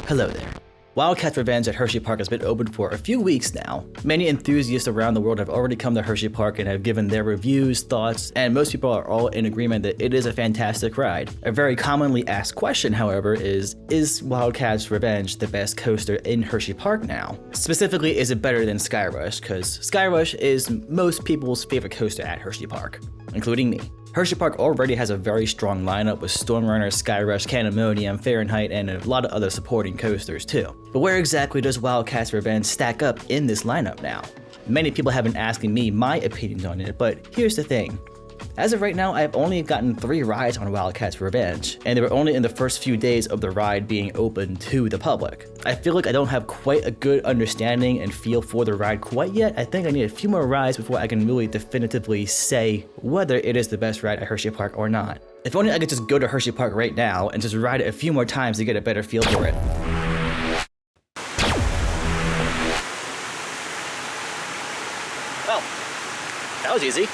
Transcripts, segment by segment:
Hello there. Wildcat's Revenge at Hershey Park has been open for a few weeks now. Many enthusiasts around the world have already come to Hershey Park and have given their reviews, thoughts, and most people are all in agreement that it is a fantastic ride. A very commonly asked question, however, is Wildcat's Revenge the best coaster in Hershey Park now? Specifically, is it better than Skyrush? Because Skyrush is most people's favorite coaster at Hershey Park, including me. Hershey Park already has a very strong lineup with Stormrunner, Skyrush, Candemonium, Fahrenheit, and a lot of other supporting coasters too. But where exactly does Wildcat's Revenge stack up in this lineup now? Many people have been asking me my opinions on it, but here's the thing. As of right now, I've only gotten 3 rides on Wildcat's Revenge, and they were only in the first few days of the ride being open to the public. I feel like I don't have quite a good understanding and feel for the ride quite yet. I think I need a few more rides before I can really definitively say whether it is the best ride at Hershey Park or not. If only I could just go to Hershey Park right now and just ride it a few more times to get a better feel for it. Well, that was easy.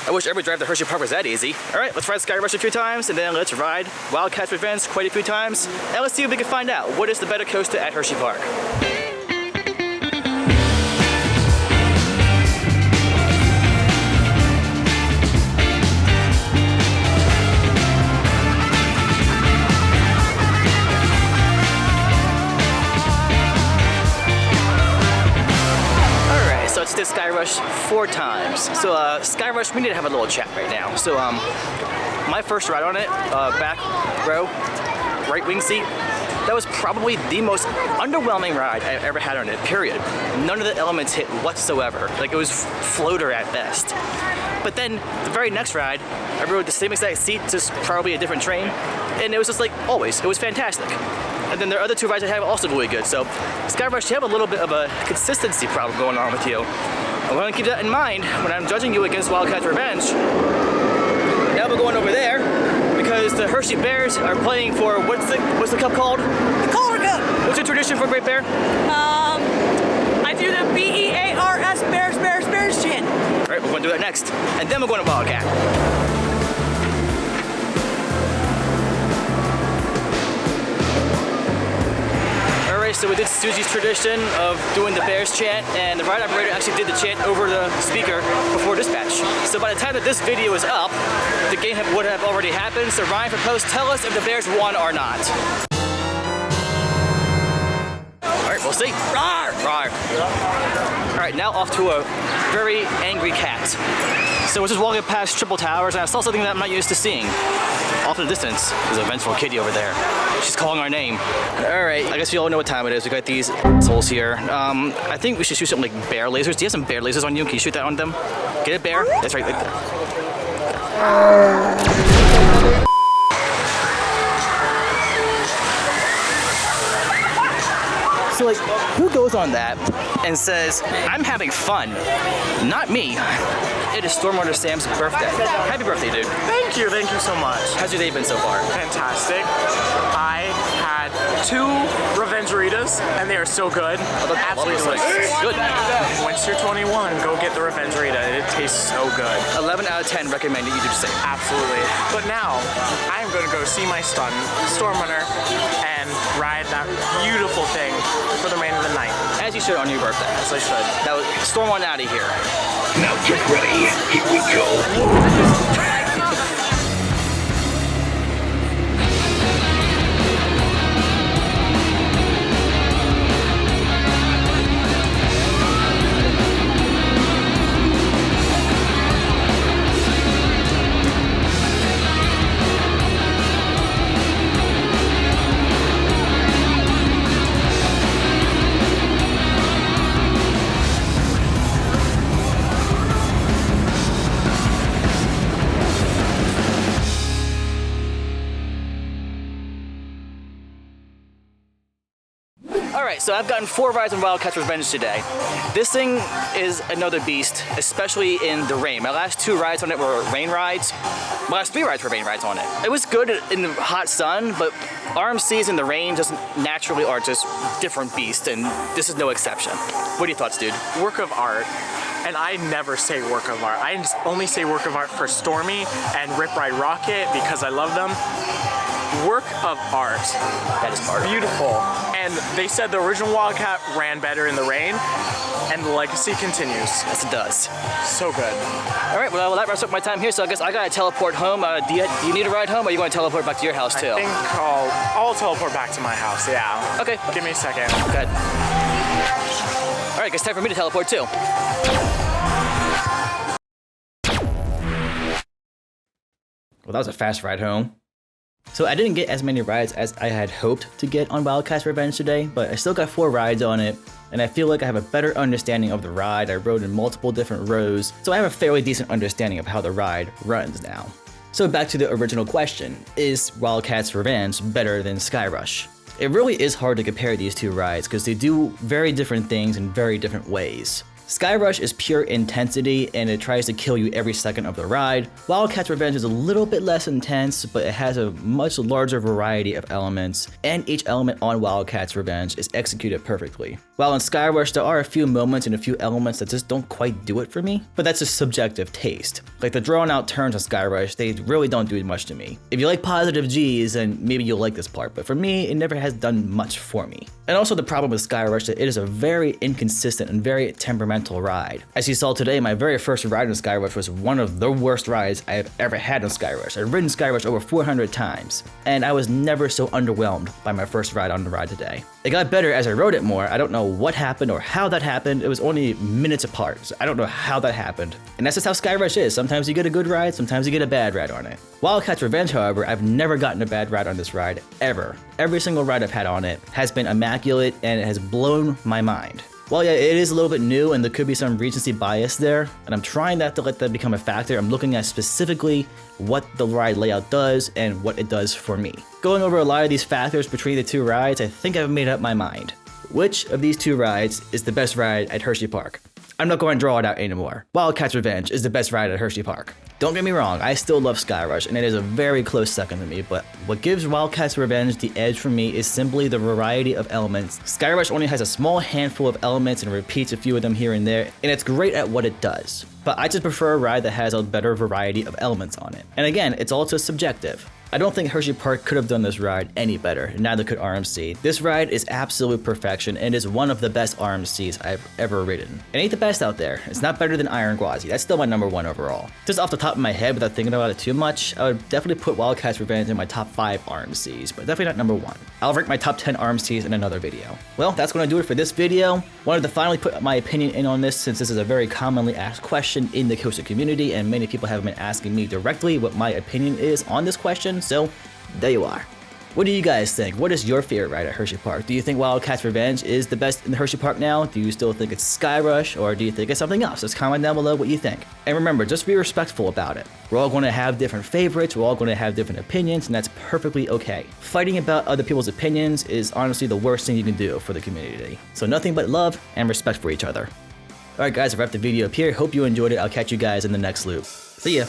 I wish every drive to Hershey Park was that easy. Alright, let's ride Skyrush a few times, and then let's ride Wildcat's Revenge quite a few times, and let's see if we can find out what is the better coaster at Hershey Park. Let's do Skyrush 4 times. So Skyrush, we need to have a little chat right now. So my first ride on it, back row, right wing seat, that was probably the most underwhelming ride I've ever had on it, period. None of the elements hit whatsoever. Like, it was floater at best. But then the very next ride, I rode the same exact seat, just probably a different train, and it was just like always, it was fantastic. And then the other 2 rides I have are also really good. So Skyrush, you have a little bit of a consistency problem going on with you. I want to keep that in mind when I'm judging you against Wildcat's Revenge. Now we're going over there because the Hershey Bears are playing for, what's the cup called? The Calder Cup. What's your tradition for Great Bear? I do the B-E-A-R-S Bears, Bears, Bears chant. All right, we're going to do that next. And then we're going to Wildcat. So we did Susie's tradition of doing the Bears chant, and the ride operator actually did the chant over the speaker before dispatch. So by the time that this video is up, the game would have already happened. So Ryan from Post, tell us if the Bears won or not. All right, we'll see. Rawr! Rawr. All right, now off to a very angry cat. So we're just walking past Triple Towers, and I saw something that I'm not used to seeing. Off in the distance, there's a vengeful kitty over there. She's calling our name. All right, I guess we all know what time it is. We got these souls here. I think we should shoot something like bear lasers. Do you have some bear lasers on you? Can you shoot that on them? Get a bear? That's right, right there. So like, who goes on that and says, I'm having fun? Not me. It is Stormrunner Sam's birthday. Happy birthday, dude. Thank you so much. How's your day been so far? Fantastic. I had 2 Revengeritas, and they are so good. Absolutely delicious. Good. Once you're 21, go get the Revengerita. It tastes so good. 11 out of 10 recommend that you do the same. Absolutely. But now, I'm going to go see my son, Stormrunner, and ride that beautiful thing for the remainder of the night. As you should on your birthday. As I should. Now, storm on out of here. Now get ready. Here we go. Alright, so I've gotten 4 rides on Wildcat's Revenge today. This thing is another beast, especially in the rain. My last 2 rides on it were rain rides. My last 3 rides were rain rides on it. It was good in the hot sun, but RMCs in the rain just naturally are just different beasts, and this is no exception. What are your thoughts, dude? Work of art. and I never say work of art. I just only say work of art for Stormy and Rip Ride Rocket because I love them. Work of art. That is art. Beautiful. And they said the original Wildcat ran better in the rain, and the legacy continues. Yes, it does. So good. All right, well, that wraps up my time here, so I guess I gotta teleport home. Do you need a ride home, or are you going to teleport back to your house, too? I think I'll teleport back to my house, yeah. Okay. Give me a second. Good. All right, I guess time for me to teleport, too. Well, that was a fast ride home. So I didn't get as many rides as I had hoped to get on Wildcat's Revenge today, but I still got 4 rides on it, and I feel like I have a better understanding of the ride. I rode in multiple different rows, so I have a fairly decent understanding of how the ride runs now. So back to the original question, is Wildcat's Revenge better than Skyrush? It really is hard to compare these two rides because they do very different things in very different ways. Skyrush is pure intensity and it tries to kill you every second of the ride. Wildcat's Revenge is a little bit less intense, but it has a much larger variety of elements, and each element on Wildcat's Revenge is executed perfectly. While in Skyrush there are a few moments and a few elements that just don't quite do it for me, but that's a subjective taste. Like the drawn out turns on Skyrush, they really don't do much to me. If you like positive G's, then maybe you'll like this part, but for me, it never has done much for me. And also the problem with Skyrush that it is a very inconsistent and very temperamental ride. As you saw today, my very first ride on Skyrush was one of the worst rides I have ever had on Skyrush. I've ridden Skyrush over 400 times, and I was never so underwhelmed by my first ride on the ride today. It got better as I rode it more. I don't know what happened or how that happened. It was only minutes apart, so I don't know how that happened. And that's just how Skyrush is. Sometimes you get a good ride, sometimes you get a bad ride on it. Wildcat's Revenge, however, I've never gotten a bad ride on this ride, ever. Every single ride I've had on it has been immaculate and it has blown my mind. Well, yeah, it is a little bit new and there could be some recency bias there, and I'm trying not to let that become a factor. I'm looking at specifically what the ride layout does and what it does for me. Going over a lot of these factors between the two rides, I think I've made up my mind. Which of these two rides is the best ride at Hershey Park? I'm not going to draw it out anymore. Wildcat's Revenge is the best ride at Hershey Park. Don't get me wrong, I still love Skyrush, and it is a very close second to me, but what gives Wildcat's Revenge the edge for me is simply the variety of elements. Skyrush only has a small handful of elements and repeats a few of them here and there, and it's great at what it does. But I just prefer a ride that has a better variety of elements on it. And again, it's also subjective. I don't think Hershey Park could have done this ride any better, neither could RMC. This ride is absolute perfection and is one of the best RMCs I've ever ridden. It ain't the best out there. It's not better than Iron Gwazi. That's still my #1 overall. Just off the top of my head, without thinking about it too much, I would definitely put Wildcat's Revenge in my top 5 RMCs, but definitely not #1. I'll rank my top 10 RMCs in another video. Well, that's gonna do it for this video. Wanted to finally put my opinion in on this since this is a very commonly asked question in the coaster community and many people have been asking me directly what my opinion is on this question. So there you are. What do you guys think? What is your favorite ride at Hershey Park? Do you think Wildcat's Revenge is the best in the Hershey Park now? Do you still think it's Skyrush, or do you think it's something else? Just comment down below what you think. And remember, just be respectful about it. We're all going to have different favorites, we're all going to have different opinions, and that's perfectly okay. Fighting about other people's opinions is honestly the worst thing you can do for the community. So nothing but love and respect for each other. Alright guys, I've wrapped the video up here. Hope you enjoyed it. I'll catch you guys in the next loop. See ya!